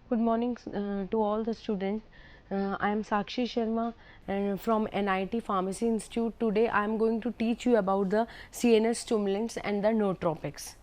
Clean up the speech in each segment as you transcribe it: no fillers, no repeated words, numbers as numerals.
Good morning to all the students. I am Sakshi Sharma from NIT Pharmacy Institute. Today I am going to teach you about the CNS stimulants and the nootropics.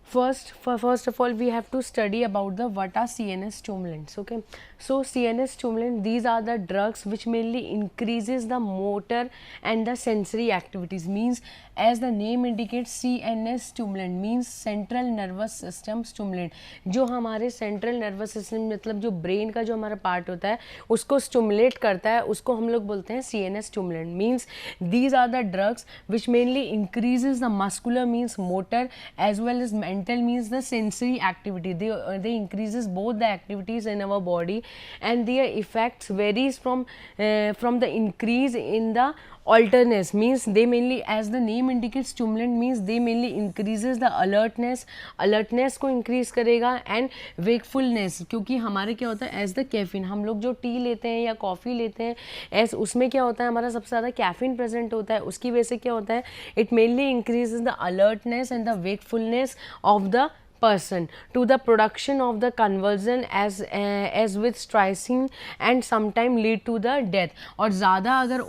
First of all, we have to study about the what are CNS stimulants. Okay, so CNS stimulant, these are the drugs which mainly increases the motor and the sensory activities. Means as the name indicates, CNS stimulant means central nervous system stimulant. जो हमारे central nervous system मतलब जो brain का जो हमारा part होता है उसको स्टिमुलेट करता है, उसको हम लोग बोलते हैं CNS stimulant. Means these are the drugs which mainly increases the muscular means motor as well as mental means the sensory activity. They increases both the activities in our body, and their effects varies from the increase in the alertness. Means they mainly, as the name indicates, stimulant means they mainly increases the alertness को increase करेगा and wakefulness. क्योंकि हमारे क्या होता है, as the caffeine, हम लोग जो टी लेते हैं या कॉफ़ी लेते हैं एज उसमें क्या होता है, हमारा सबसे ज़्यादा कैफीन प्रेजेंट होता है. उसकी वजह से क्या होता है, it mainly increases the alertness and the wakefulness of the person to the production of the convulsion as with strychnine and sometime lead to the death. और ज़्यादा अगर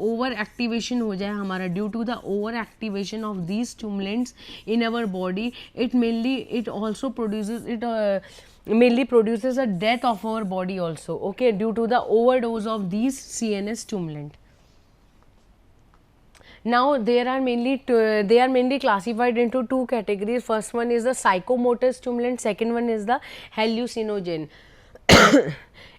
over activation हो जाए हमारा due to the over activation of these stimulants in our body, it also produces mainly produces a death of our body also. Okay, due to the overdose of these CNS stimulant. Now they are mainly classified into two categories. First one is the psychomotor stimulant, second one is the hallucinogen.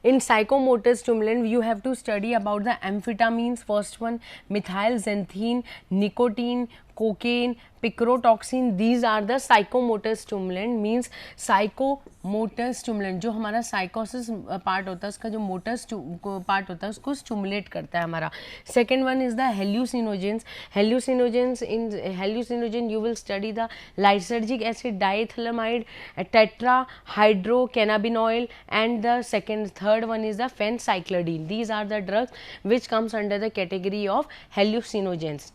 In psychomotor stimulant, you have to study about the amphetamines. First one, methylxanthine, nicotine, cocaine, picrotoxin. These are the psychomotor stimulant. Means psychomotor stimulant जो हमारा साइकोसिस part होता है उसका जो motor part होता है उसको stimulate करता है हमारा. Second one is the hallucinogens. Hallucinogen you will study the lysergic acid, diethylamide, tetrahydrocannabinol and the third one is the phencyclidine. These are the drugs which comes under the category of hallucinogens.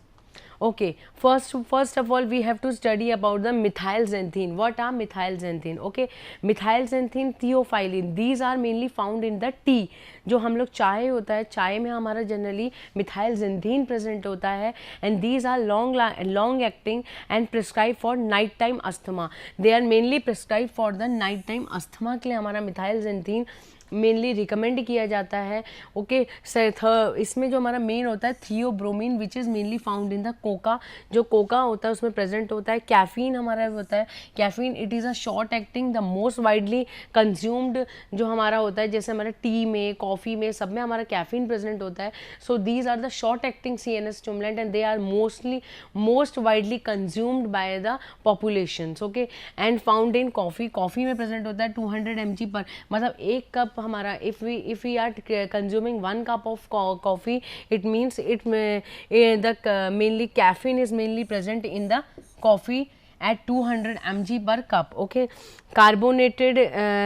Okay, first of all we have to study about the methylxanthine. What are methylxanthine? Okay, methylxanthine, theophylline, these are mainly found in the tea. जो हम लोग चाय होता है, चाय में हमारा generally मिथाइलजेंथीन present होता है and these are long acting and prescribe for night time asthma. They are mainly prescribe for the night time asthma के लिए हमारा मिथाइलजेंथीन मेनली रिकमेंड किया जाता है. ओके, इसमें जो हमारा मेन होता है theobromine which is mainly found in the Coca. जो कोका होता है उसमें प्रेजेंट होता है. कैफीन हमारा होता है, caffeine it is a short acting the most widely consumed जो हमारा होता है, जैसे हमारा टी में, कॉफ़ी में, सब में हमारा कैफीन प्रेजेंट होता है. So these are the short acting CNS stimulant and they are most widely consumed by the population. Okay, and found in coffee. Coffee में प्रेजेंट होता है 200 mg पर, मतलब एक कप हमारा if we are consuming 1 cup of coffee, it means mainly caffeine is mainly present in the coffee at 200 mg per cup. Okay, carbonated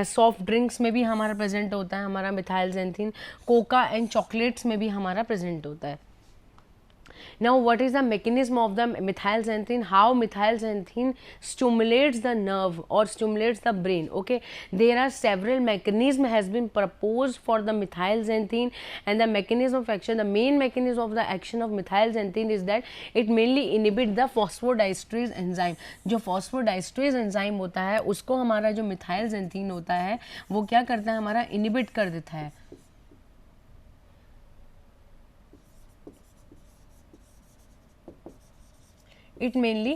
soft drinks में भी हमारा प्रेजेंट होता है हमारा मिथाइलजेंथीन. कोका एंड चॉकलेट्स में भी हमारा प्रेजेंट होता है. Now what is the mechanism of the methylxanthine? How methylxanthine stimulates the nerve or stimulates the brain? Okay, there are several mechanism has been proposed for the methylxanthine and the mechanism of action. The main mechanism of the action of methylxanthine is that it mainly inhibit the phosphodiesterase enzyme. जो phosphodiesterase enzyme होता है उसको हमारा जो methylxanthine होता है वो क्या करता है, हमारा inhibit कर देता है. It mainly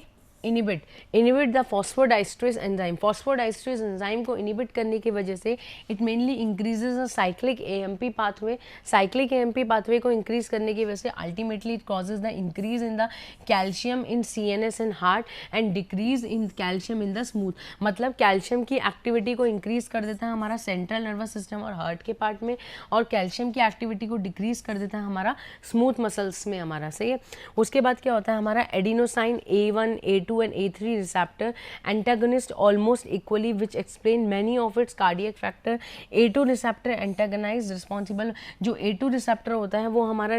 inhibit the phosphodiesterase enzyme. Phosphodiesterase enzyme को inhibit करने की वजह से it mainly increases the cyclic AMP pathway. Cyclic AMP pathway को increase करने की वजह से ultimately it causes the increase in the calcium in CNS and heart and decrease in calcium in the smooth. मतलब कैल्शियम की activity को increase कर देता है हमारा सेंट्रल नर्वस सिस्टम और हार्ट के पार्ट में, और कैल्शियम की एक्टिविटी को डिक्रीज कर देता है हमारा स्मूथ मसल्स में हमारा. सही है. उसके बाद क्या होता है, हमारा adenosine A1 A2 A2 and A3 receptor antagonist almost equally, which explain many of its cardiac factor. A2 receptor antagonized responsible, जो A2 receptor होता है वो हमारा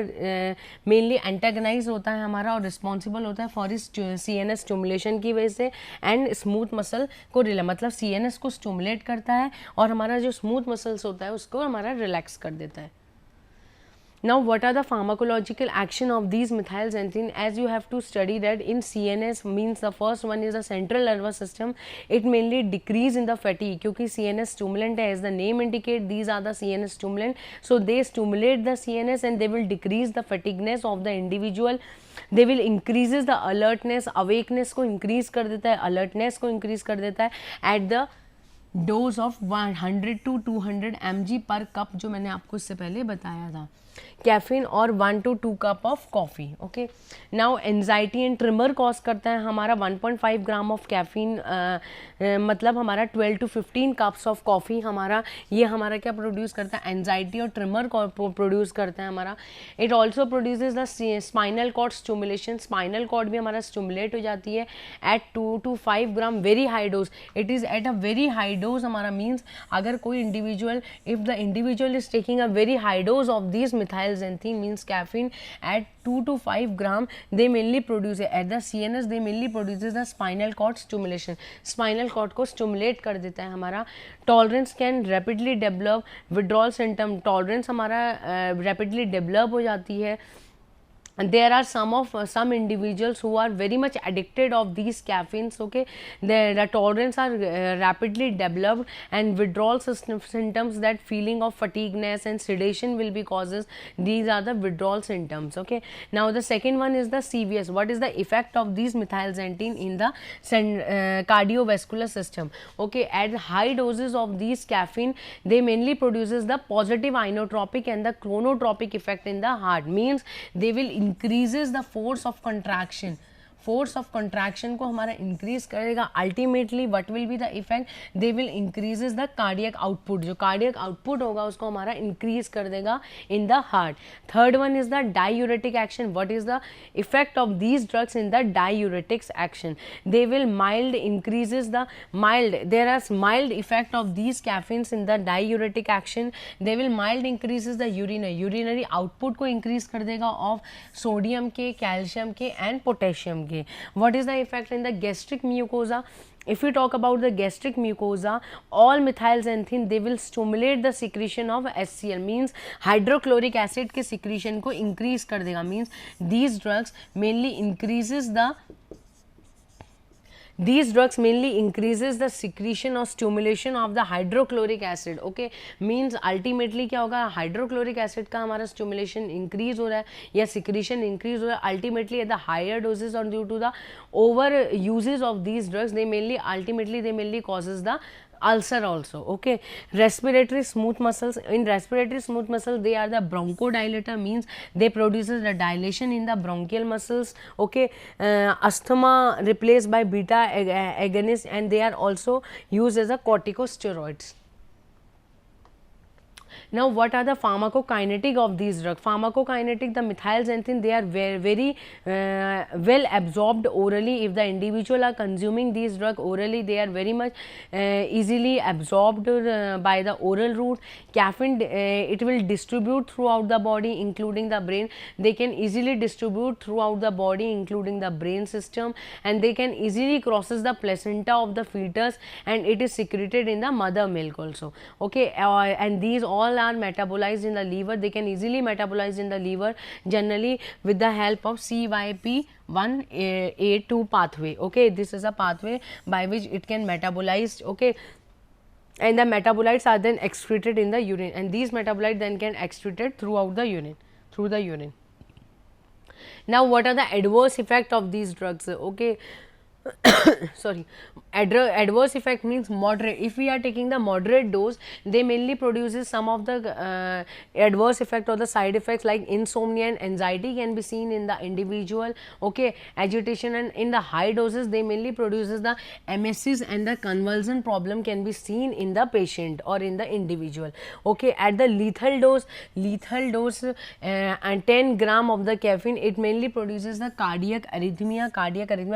मेनली एंटागनाइज होता है हमारा और रिस्पॉन्सिबल होता है फॉर इस CNS स्टिमुलेशन की वजह से एंड स्मूथ मसल को मतलब CNS को स्टिमुलेट करता है और हमारा जो स्मूथ मसल्स होता है उसको हमारा रिलैक्स कर देता है. Now, what are the pharmacological action of these methylxanthine? As you have to study that in CNS, means the first one is the central nervous system. It mainly decrease in the fatigue क्योंकि CNS stimulant है, as the name indicate, these are the CNS stimulant. So they stimulate the CNS and they will decrease the fatigueness of the individual. They will increases the alertness, awakeness को increase कर देता है, alertness को increase कर देता है at the dose of 100 to 200 mg पर cup, जो मैंने आपको इससे पहले बताया था. कैफीन और 1 to 2 cup of coffee. Okay, now anxiety and trimmer cause करता है हमारा 1.5 ग्राम ऑफ कैफीन, मतलब हमारा 12 to 15 कप्स ऑफ कॉफ़ी हमारा ये हमारा क्या प्रोड्यूस करता है, एंजाइटी और ट्रिमर प्रोड्यूस करता है हमारा. It also produces the spinal cord stimulation. Spinal cord भी हमारा स्टिमुलेट हो जाती है at 2 to 5 gram very high dose. It is at a very high dose हमारा मीन्स अगर कोई individual, if the individual is taking a very high dose of this methylxanthine means caffeine at 2 to 5 gram, they mainly produce at the CNS, they mainly produces the spinal cord stimulation. spinal cord को stimulate कर देता है हमारा. tolerance can rapidly develop, withdrawal symptom, tolerance हमारा rapidly develop हो जाती है. And there are some individuals who are very much addicted of these caffeines. Okay, the tolerance are rapidly developed and withdrawal symptoms, that feeling of fatigueness and sedation will be causes. These are the withdrawal symptoms. Okay, now the second one is the CVS. What is the effect of these methylxanthine in the cardiovascular system? Okay, at high doses of these caffeine, they mainly produces the positive inotropic and the chronotropic effect in the heart. Means they will increases the force of contraction. Force of contraction को हमारा increase करेगा. Ultimately what will be the effect, they will increases the cardiac output. जो cardiac output होगा उसको हमारा increase कर देगा in the heart. Third one is the diuretic action. What is the effect of these drugs in the diuretics action? They will mild increases the mild, there are mild effect of these caffeines in the diuretic action. They will mild increases the urinary output को increase कर देगा of sodium के, calcium के and potassium के. What is the effect in the gastric mucosa? If we talk about the gastric mucosa, all methylxanthine, they will stimulate the secretion of HCl, means hydrochloric acid के secretion को increase कर देगा. means these drugs mainly increases the these drugs mainly increases the secretion or stimulation of the hydrochloric acid. Okay, means ultimately क्या होगा, hydrochloric acid का हमारा stimulation increase हो रहा है या secretion increase हो रहा है. ultimately at the higher doses or due to the over uses of these drugs, they mainly causes the ulcer also. Okay, respiratory smooth muscles. In respiratory smooth muscles, they are the bronchodilator, means they produces the dilation in the bronchial muscles. Okay, asthma replaced by beta agonist, and they are also used as a corticosteroids. Now, what are the pharmacokinetic of these drugs? Pharmacokinetic, the methylxanthine, they are very well absorbed orally. If the individual are consuming these drugs orally, they are very much easily absorbed by the oral route. Caffeine, it will distribute throughout the body, including the brain. They can easily distribute throughout the body, including the brain system, and they can easily crosses the placenta of the fetus, and it is secreted in the mother milk also. Okay, and these all are metabolized in the liver. They can easily metabolize in the liver, generally with the help of CYP1A2 pathway. Okay, this is a pathway by which it can metabolize. Okay, and the metabolites are then excreted in the urine, and these metabolites then can excreted throughout the urine, through the urine. Now, what are the adverse effect of these drugs? Okay, sorry, adverse effect means moderate. If we are taking the moderate dose, they mainly produces some of the adverse effect or the side effects like insomnia and anxiety can be seen in the individual. Okay, agitation, and in the high doses they mainly produces the emesis and the convulsion problem can be seen in the patient or in the individual. Okay, at the lethal dose and 10 gram of the caffeine, it mainly produces the cardiac arrhythmia,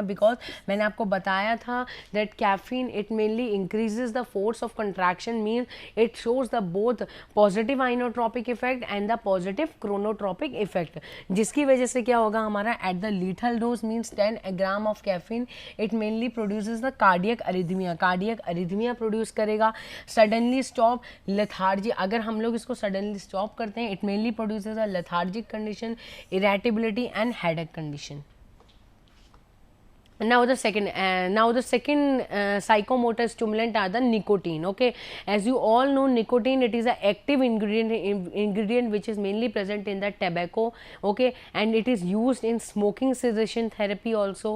because मैंने मैंने आपको बताया था that caffeine it mainly increases the force of contraction, mean it shows the both positive inotropic effect and the positive chronotropic effect, जिसकी वजह से क्या होगा हमारा at the lethal dose means 10 gram of caffeine it mainly produces the cardiac arrhythmia produce करेगा। Suddenly stop lethargy, अगर हम लोग इसको सडनली स्टॉप करते हैं, it mainly produces a lethargic condition, irritability and headache condition. Now the second psychomotor stimulant are the nicotine. Okay, as you all know, nicotine, it is an active ingredient which is mainly present in the tobacco. Okay, and it is used in smoking cessation therapy also.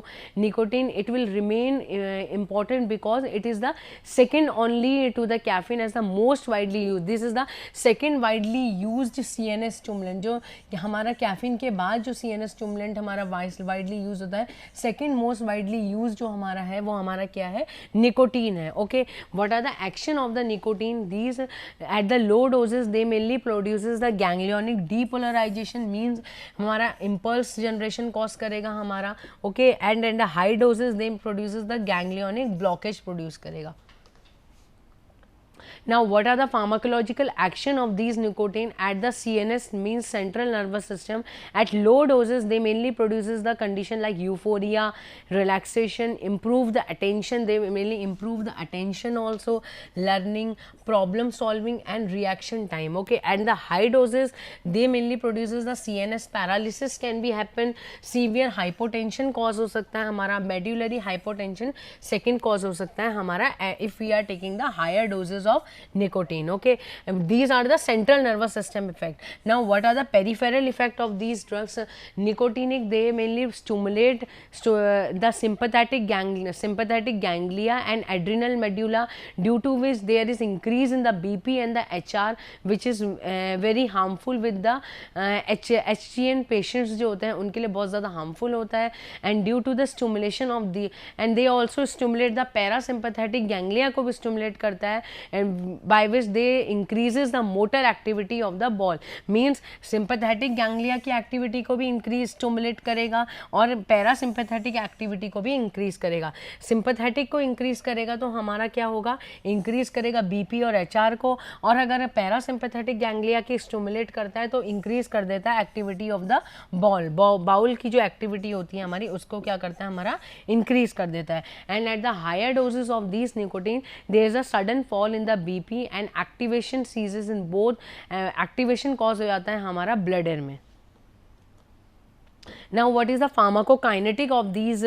Nicotine, it will remain important because it is the second only to the caffeine as the most widely used. This is the second widely used CNS stimulant, जो हमारा caffeine के बाद जो CNS stimulant हमारा widely use होता है, second most widely use जो हमारा है वो हमारा क्या है, निकोटीन है। Okay, what are the action of the nicotine? These at the low doses they mainly produces the ganglionic depolarisation, means हमारा इम्पल्स जनरेशन कॉज करेगा हमारा। Okay, and at the high doses they produces the ganglionic blockage produce करेगा। Now, what are the pharmacological action of these nicotine at the CNS, means central nervous system? At low doses, they mainly produces the condition like euphoria, relaxation, improve the attention. They mainly improve the attention also, learning, problem solving, and reaction time. Okay, at the high doses, they mainly produces the CNS paralysis can be happen, severe hypotension cause हो सकता है हमारा, medullary hypotension second cause हो सकता है हमारा if we are taking the higher doses of nicotine. Okay, these are the central nervous system effect. Now, what are the peripheral effect of these drugs? Nicotinic, they mainly stimulate the sympathetic ganglia and adrenal medulla, due to which there is increase in the BP and the HR, which is very harmful with the HGN patients जो होते हैं उनके लिए बहुत ज़्यादा harmful होता है। and due to the stimulation of the, and they also stimulate the parasympathetic ganglia को भी stimulate करता है, and by which they increases the motor activity of the ball, means sympathetic ganglia की activity को भी increase stimulate करेगा और parasympathetic activity को भी increase करेगा। sympathetic को increase करेगा तो हमारा क्या होगा, increase करेगा BP और HR को, और अगर parasympathetic ganglia की stimulate करता है तो increase कर देता है activity of the bowel की जो activity होती है हमारी उसको क्या करता है हमारा increase कर देता है। and at the higher doses of these nicotine there is a sudden fall in the BP and activation ceases in both, activation cause हो जाता है हमारा blood air में। Now, what is the pharmacokinetic of these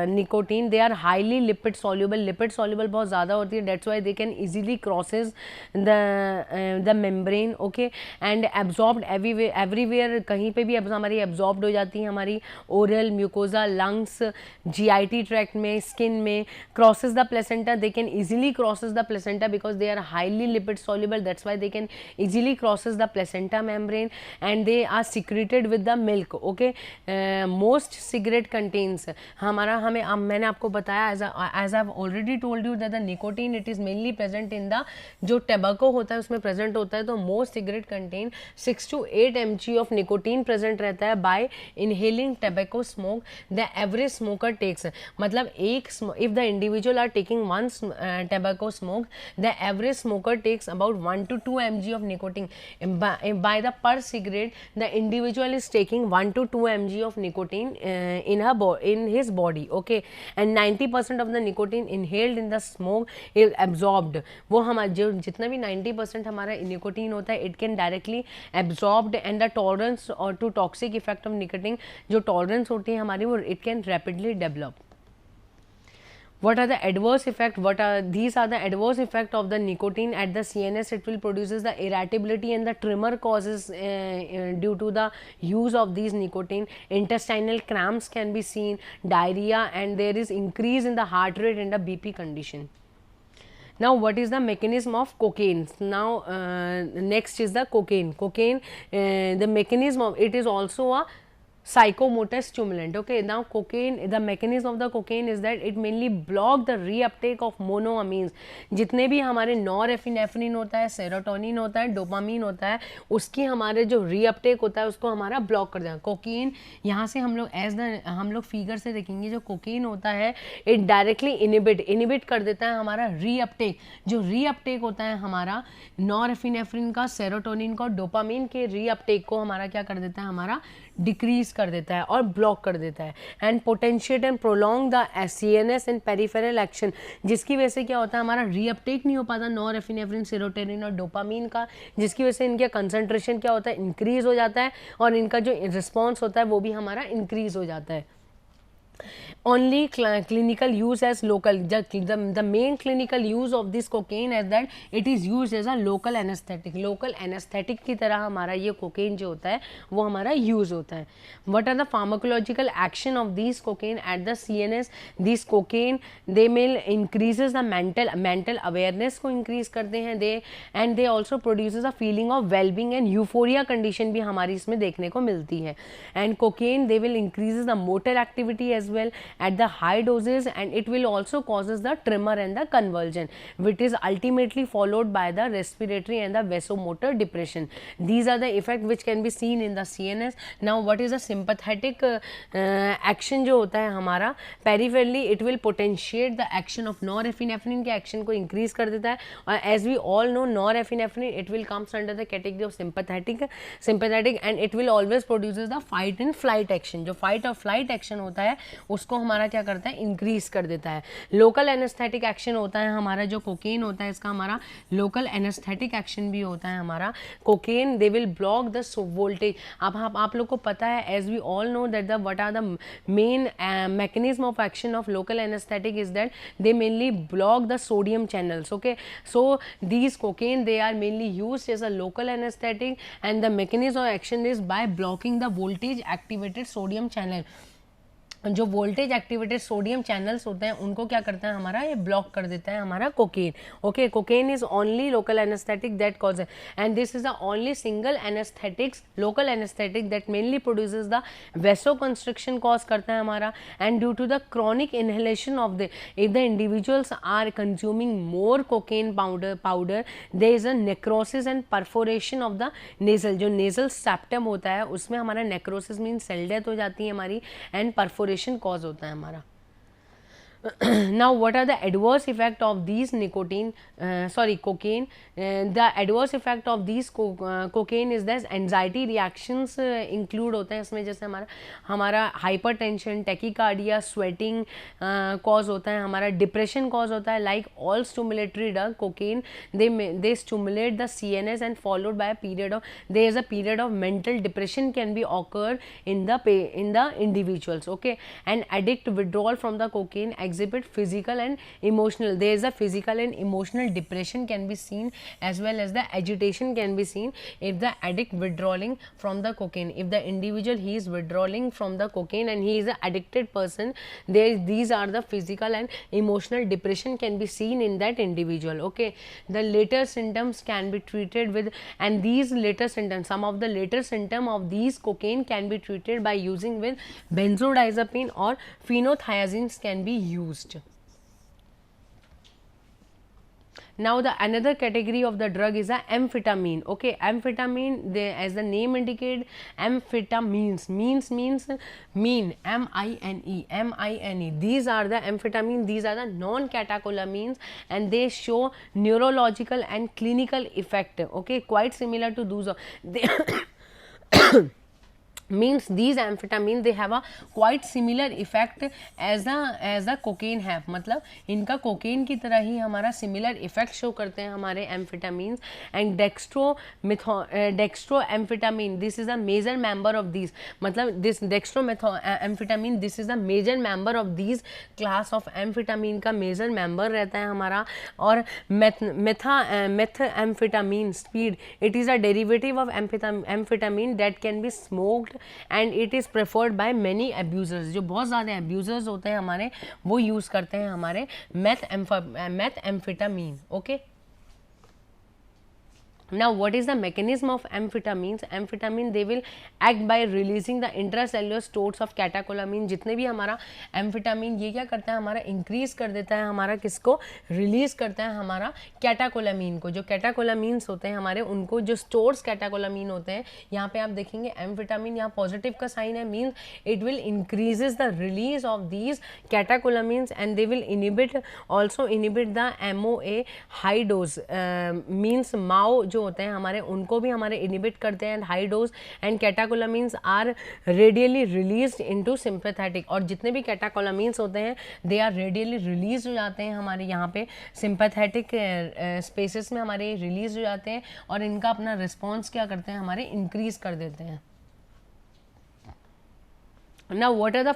nicotine? They are highly lipid soluble बहुत ज़्यादा होती है, that's why they can easily crosses the membrane, okay, and absorbed everywhere कहीं पे भी हमारी absorbed हो जाती है हमारी oral, mucosa, lungs, GIT tract में, skin में, crosses the placenta, they can easily crosses the placenta because they are highly lipid soluble, that's why they can easily crosses the placenta membrane, and they are secreted with the milk, okay. Most cigarette contains हमारा हमें मैंने आपको बताया as I already told you that the nicotine it is mainly present in the जो tobacco होता है उसमें present होता है, तो most cigarette contain 6 to 8 mg of nicotine present रहता है by inhaling tobacco smoke. The average smoker takes, मतलब if the individual are taking one tobacco smoke, the average smoker takes about 1 to 2 mg of nicotine. By the per cigarette, the individual is taking 1 to 2 mg of nicotine in his body, okay, and 90% of the nicotine inhaled in the smoke is absorbed. वो हमारा जो जितना भी 90% हमारा nicotine होता है it can directly absorbed, and the tolerance or to toxic effect of nicotine जो tolerance होती है हमारी वो it can rapidly develop. What are the adverse effect? These are the adverse effect of the nicotine at the CNS. It will produces the irritability and the tremor causes due to the use of these nicotine. Intestinal cramps can be seen, diarrhea, and there is increase in the heart rate and the BP condition. Now, what is the mechanism of cocaine? Now, next is the cocaine. The mechanism of it is also a psychomotor stimulant. Okay, now cocaine, the mechanism of the cocaine is that it mainly block the reuptake of monoamines. जितने भी हमारे नॉरएफिनेफ्रिन होता है, serotonin होता है, dopamine होता है, उसकी हमारे जो रीअपटेक होता है उसको हमारा ब्लॉक कर देगा कोकेन. यहाँ से हम लोग फिगर से देखेंगे जो कोकेन होता है इट डायरेक्टली इनिबिट कर देता है हमारा रीअपटेक. जो रीअपटेक होता है हमारा नॉरएफिनेफ्रिन का, सेरोटोनिन का, डोपामीन के रीअपटेक को हमारा क्या कर देता है, हमारा डिक्रीज कर देता है और ब्लॉक कर देता है. And potentiate and prolong the CNS and peripheral action, जिसकी वजह से क्या होता है हमारा रीअपटेक नहीं हो पाता नॉरएफिनेफ्रिन, सेरोटोनिन और डोपामीन का, जिसकी वजह से इनका कंसंट्रेशन क्या होता है, इंक्रीज हो जाता है और इनका जो रिस्पॉन्स होता है वो भी हमारा इंक्रीज हो जाता है. Only clinical use as local. The main clinical use of this cocaine is that it is used as a local anesthetic. Local anesthetic की तरह हमारा ये cocaine जो होता है वो हमारा use होता है. What are the pharmacological action of these cocaine at the CNS? These cocaine they may increases the mental awareness को increase करते हैं they also produces a feeling of well-being and euphoria condition भी हमारी इसमें देखने को मिलती है. And cocaine they will increases the motor activity as well at the high doses, and it will also causes the tremor and the convulsion, which is ultimately followed by the respiratory and the vasomotor depression. These are the effects which can be seen in the CNS. Now what is the sympathetic action जो होता है हमारा peripherally, it will potentiate the action of norepinephrine के action को increase कर देता है. और as we all know norepinephrine it will comes under the category of sympathetic and it will always produces the fight and flight action. जो fight और flight action होता है उसको हमारा क्या करता है, इंक्रीज कर देता है. लोकल एनेस्थेटिक एक्शन होता है हमारा जो कोकेन होता है इसका हमारा लोकल एनेस्थेटिक एक्शन भी होता है हमारा. Cocaine they will block the voltage. अब आप लोग को पता है as we all know that the what are the main mechanism of action of local anaesthetic is that they mainly block the sodium channels. Okay, so these cocaine they are mainly used as a local anaesthetic and the mechanism of action is by blocking the voltage activated sodium channel. जो voltage activated sodium channels होते हैं उनको क्या करता है हमारा, ये block कर देता है हमारा cocaine. Okay, cocaine is only local anaesthetic that cause and this is the only single anaesthetics local anaesthetic that mainly produces the vasoconstriction cause करता है हमारा. And due to the chronic inhalation of the if the individuals are consuming more cocaine powder there is a necrosis and perforation of the nasal. जो nasal septum होता है उसमें हमारा necrosis mean cell death हो जाती है हमारी and perforation cause होता है हमारा. Now what are the adverse effect of these cocaine? The adverse effect of these cocaine is that anxiety reactions include होते हैं इसमें, जैसे हमारा hypertension, tachycardia, sweating cause होता है हमारा, depression cause होता है. Like all stimulatory drug, cocaine they stimulate the CNS and followed by a period of there is a period of mental depression can be occurred in the individuals. Okay, and addict withdrawal from the cocaine exhibit physical and emotional. There is a physical and emotional depression can be seen as well as the agitation can be seen if the addict withdrawing from the cocaine. If the individual he is withdrawing from the cocaine and he is an addicted person, these are the physical and emotional depression can be seen in that individual. Okay, the later symptoms can be treated with, and these later symptoms, some of the later symptom of these cocaine can be treated by using with benzodiazepine or phenothiazines can be used. Now the another category of the drug is a amphetamine. Okay, amphetamine, as the name indicate, amphetamines means mean, M-I-N-E. These are the amphetamine, these are the non-catecholamines and they show neurological and clinical effect. Okay, quite similar to those of means these amphetamine they have a quite similar effect as a cocaine have. मतलब इनका cocaine की तरह ही हमारा similar effect show करते हैं हमारे amphetamines. And dextroamphetamine, this is a major member of these. मतलब this dextroamphetamine this is a major member of these class of amphetamine का major member रहता है हमारा. और methamphetamine speed, it is a derivative of amphetamine that can be smoked and it is preferred by many abusers. जो बहुत ज़्यादा abusers होते हैं हमारे वो यूज़ करते हैं हमारे methamphetamine. Okay, Now, what is the mechanism of amphetamines? Amphetamine, they will act by releasing the intracellular stores of कैटाकोलामीन. जितने भी हमारा एम्फेटामिन ये क्या करता है, हमारा इंक्रीज कर देता है, हमारा किसको रिलीज करता है, हमारा कैटाकोलामीन को. जो कैटाकोलामीन्स होते हैं हमारे, उनको जो स्टोर्स कैटाकोलामीन होते हैं, यहाँ पे आप देखेंगे एम्फेटामिन यहाँ पॉजिटिव का साइन है, means it will increases the release of these catecholamines and they will inhibit also inhibit the MOA high dose, means MAO जो होते हैं हमारे, उनको भी हमारे इनिबिट करते हैं. High dose and catecholamines are readily released into sympathetic. और जितने भी कैटाकोलामीन्स होते हैं दे आर रेडियली रिलीज हो जाते हैं हमारे यहाँ पे सिंपैथेटिक स्पेसेस में, हमारे रिलीज हो जाते हैं और इनका अपना रिस्पॉन्स क्या करते हैं, हमारे इंक्रीज कर देते हैं. Now what are the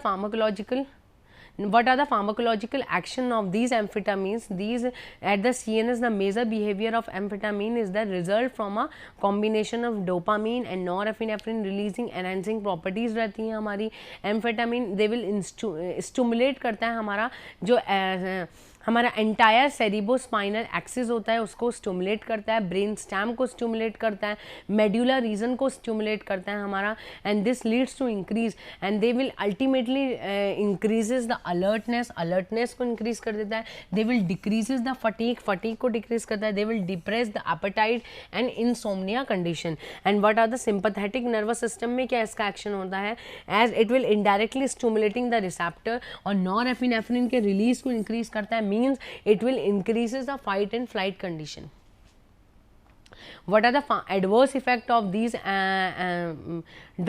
pharmacological action of these amphetamines? These at the CNS, the major behavior of amphetamine is the result from a combination of dopamine and norepinephrine releasing enhancing properties रहती हैं हमारी. amphetamine they will stimulate करता है हमारा जो हमारा entire cerebrospinal axis होता है उसको स्टिमुलेट करता है, ब्रेन स्टेम को स्टिमुलेट करता है, मेड्यूलर रीजन को स्टिमुलेट करता है हमारा. And this leads to increase and they will ultimately increases the alertness को इंक्रीज कर देता है. They will decreases the fatigue को डिक्रीज करता है. They will depress the appetite and insomnia condition. And what are the sympathetic nervous system में क्या इसका एक्शन होता है, as it will indirectly stimulating the receptor और नॉरएपिनेफ्रिन के रिलीज को इंक्रीज करता है, means it will increases the fight and flight condition. What are the adverse effect of these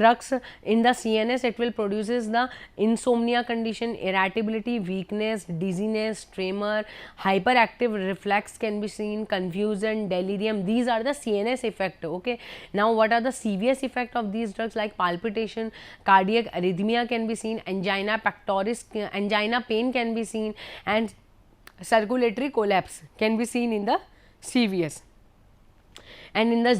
drugs in the CNS? It will produces the insomnia condition, irritability, weakness, dizziness, tremor, hyperactive reflex can be seen, confusion, delirium. These are the CNS effect. Okay. Now, what are the serious effect of these drugs, like palpitation, cardiac arrhythmia can be seen, angina pectoris, angina pain can be seen, and circulatory collapse can be seen in the CVS. And in the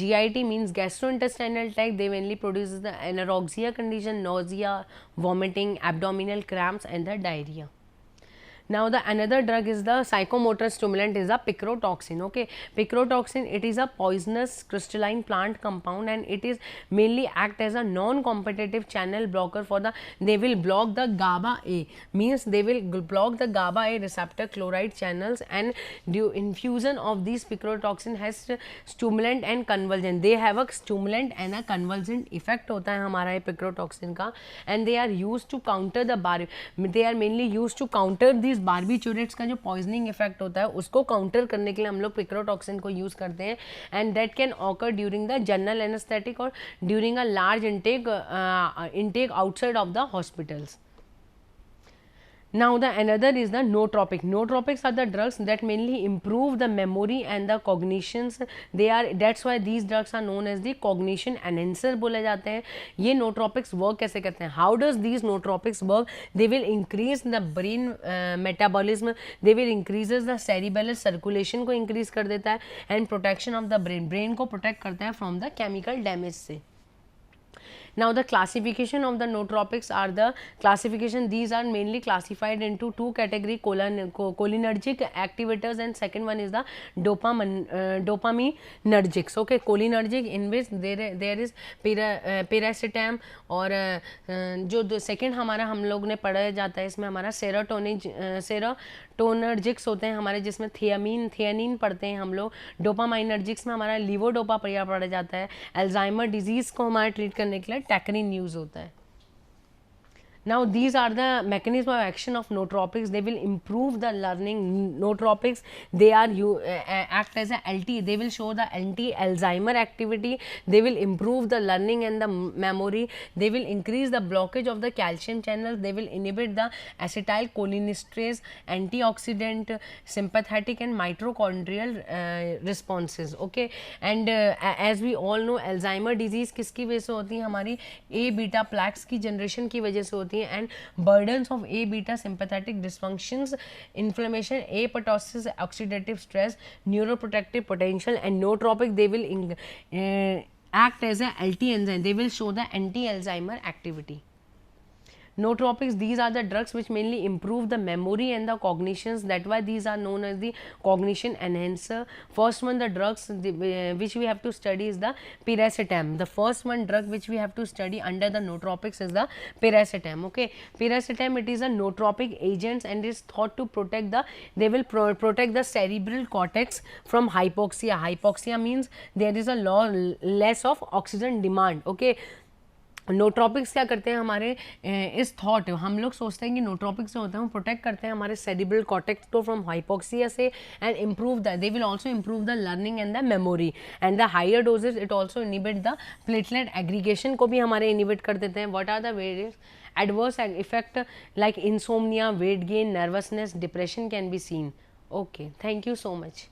GIT means gastrointestinal tract, they mainly produces the anorexia condition, nausea, vomiting, abdominal cramps and the diarrhea. Now the another drug is the psychomotor stimulant is the picrotoxin. Okay, picrotoxin, it is a poisonous crystalline plant compound and it is mainly act as a non-competitive channel blocker for the, they will block the GABA A, means they will block the GABA A receptor chloride channels, and due infusion of these picrotoxin has stimulant and convulsant. They have a stimulant and a convulsant effect होता है हमारा ये picrotoxin का, and they are used to counter the they are mainly used to counter these barbiturates का जो poisoning effect होता है उसको काउंटर करने के लिए हम लोग पिक्रोटॉक्सिन को यूज करते हैं. And that can occur during the general anaesthetic और during a large intake outside of the hospitals. Now the another is the nootropic. Nootropics are the drugs that mainly improve the memory and the cognitions. They are, that's why these drugs are known as the cognition enhancer बोले जाते हैं. ये nootropics work कैसे करते हैं? How does these nootropics work? They will increase the brain metabolism. They will increases the cerebral circulation को increase कर देता है, and protection of the brain. Brain को protect करता है from the chemical damage से. Now the classification of the nootropics are the classification, these are mainly classified into two category, cholinergic activators and second one is the dopaminergics. Okay, cholinergic in which there is piracetam और जो second हमारा हम लोग ने पढ़ा जाता है इसमें हमारा सेरोटोनर्जिक्स होते हैं हमारे, जिसमें थियानिन पढ़ते हैं हम लोग. डोपामाइनर्जिक्स में हमारा लीवोडोपा पढ़ा जाता है. अल्जाइमर डिजीज को हमारा ट्रीट करने के लिए टैक्रिन यूज होता है. Now these are the mechanism of action of nootropics. They will improve the learning. Nootropics, they are act as a LT. They will show the anti-Alzheimer activity. They will improve the learning and the memory. They will increase the blockage of the calcium channels. They will inhibit the acetylcholinesterase, antioxidant, sympathetic and mitochondrial responses. Okay, and as we all know, Alzheimer disease किसकी वजह से होती है? हमारी A beta plaques की generation की वजह से होती है. And burdens of A beta sympathetic dysfunctions, inflammation, apoptosis, oxidative stress, neuroprotective potential, and nootropic, they will act as a LT enzyme. They will show the anti-Alzheimer activity. Nootropics, these are the drugs which mainly improve the memory and the cognitions. That why these are known as the cognition enhancer. First one, the drugs which we have to study is the piracetam. The first one drug which we have to study under the nootropics is the piracetam. Okay, piracetam, it is a nootropic agent and is thought to protect the, they will protect the cerebral cortex from hypoxia. Hypoxia means there is a less of oxygen demand. Okay, नोट्रॉपिक्स क्या करते हैं हमारे इस thought, हम लोग सोचते हैं कि नोट्रॉपिक्स जो होते हैं वो प्रोटेक्ट करते हैं हमारे सेरिब्रल कॉर्टेक्स को फ्रॉम हाइपोक्सिया से and improve the, they will also improve the learning and the memory and the higher doses it also inhibit the platelet aggregation को भी हमारे इनिबिट कर देते हैं. What are the various adverse effect like insomnia, weight gain, nervousness, depression can be seen. Okay, thank you so much.